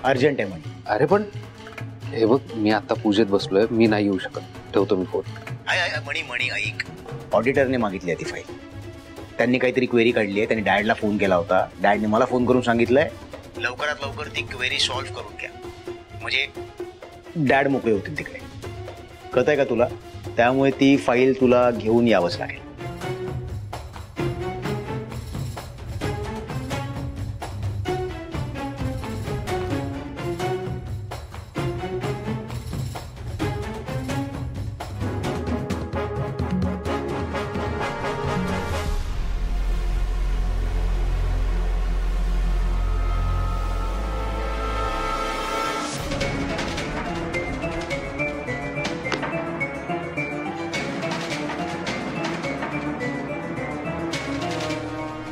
Urgent आहे म्हणे. अरे पण हे बघ, मी आता पूजेत बसलोय, मी नाही येऊ शकत. ठेवतो मी फोन. मणी ऐक, ऑडिटरने मागितली आहे ती फाईल. त्यांनी काहीतरी क्वेरी काढली आहे. त्यांनी डॅडला फोन केला होता. डॅडने मला फोन करून सांगितलंय लवकरात लवकर ती क्वेरी सॉल्व्ह करून घ्या, म्हणजे डॅड मोकळे होतील तिकडे. कळतंय का तुला? त्यामुळे ती फाईल तुला घेऊन यावंच लागेल.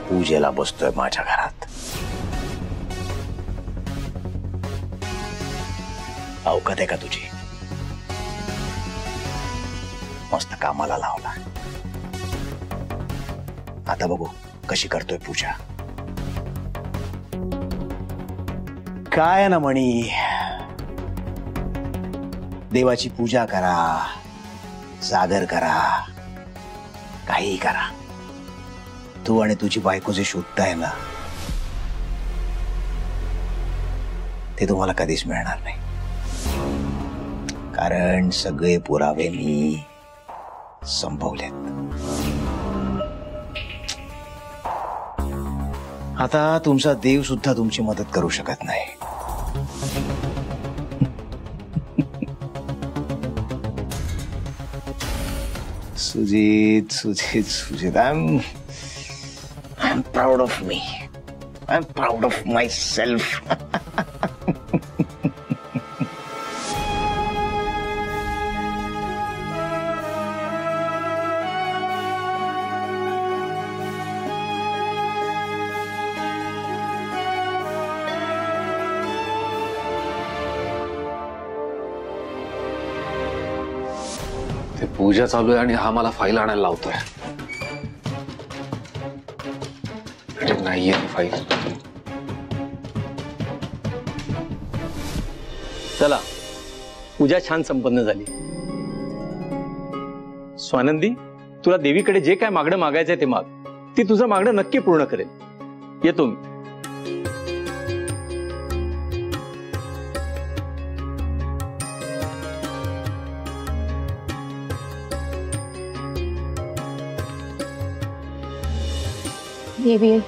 पूजेला बसतोय माझ्या घरात. अवकात आहे का तुझी? मस्त कामाला लावला. आता बघू कशी करतोय पूजा. काय ना म्हणी, देवाची पूजा करा, जागर करा, काही करा. तू आणि तुझी बायको जे शोधताय ना, ते तुम्हाला कधीच मिळणार नाही. कारण सगळे पुरावे मी संपवलेत. आता तुमचा देव सुद्धा तुमची मदत करू शकत नाही. Sujit Sujit Sujit, I'm proud of me. I'm proud of myself. ते पूजा चालू आहे आणि हा मला फाईल आणायला लावतोय. नाहीये ती फाईल. चला, पूजा छान संपन्न झाली. स्वानंदी, तुला देवीकडे जे काय मागणं मागायचंय ते माग. ती तुझं मागणं नक्की पूर्ण करेल. येतो मी. देवी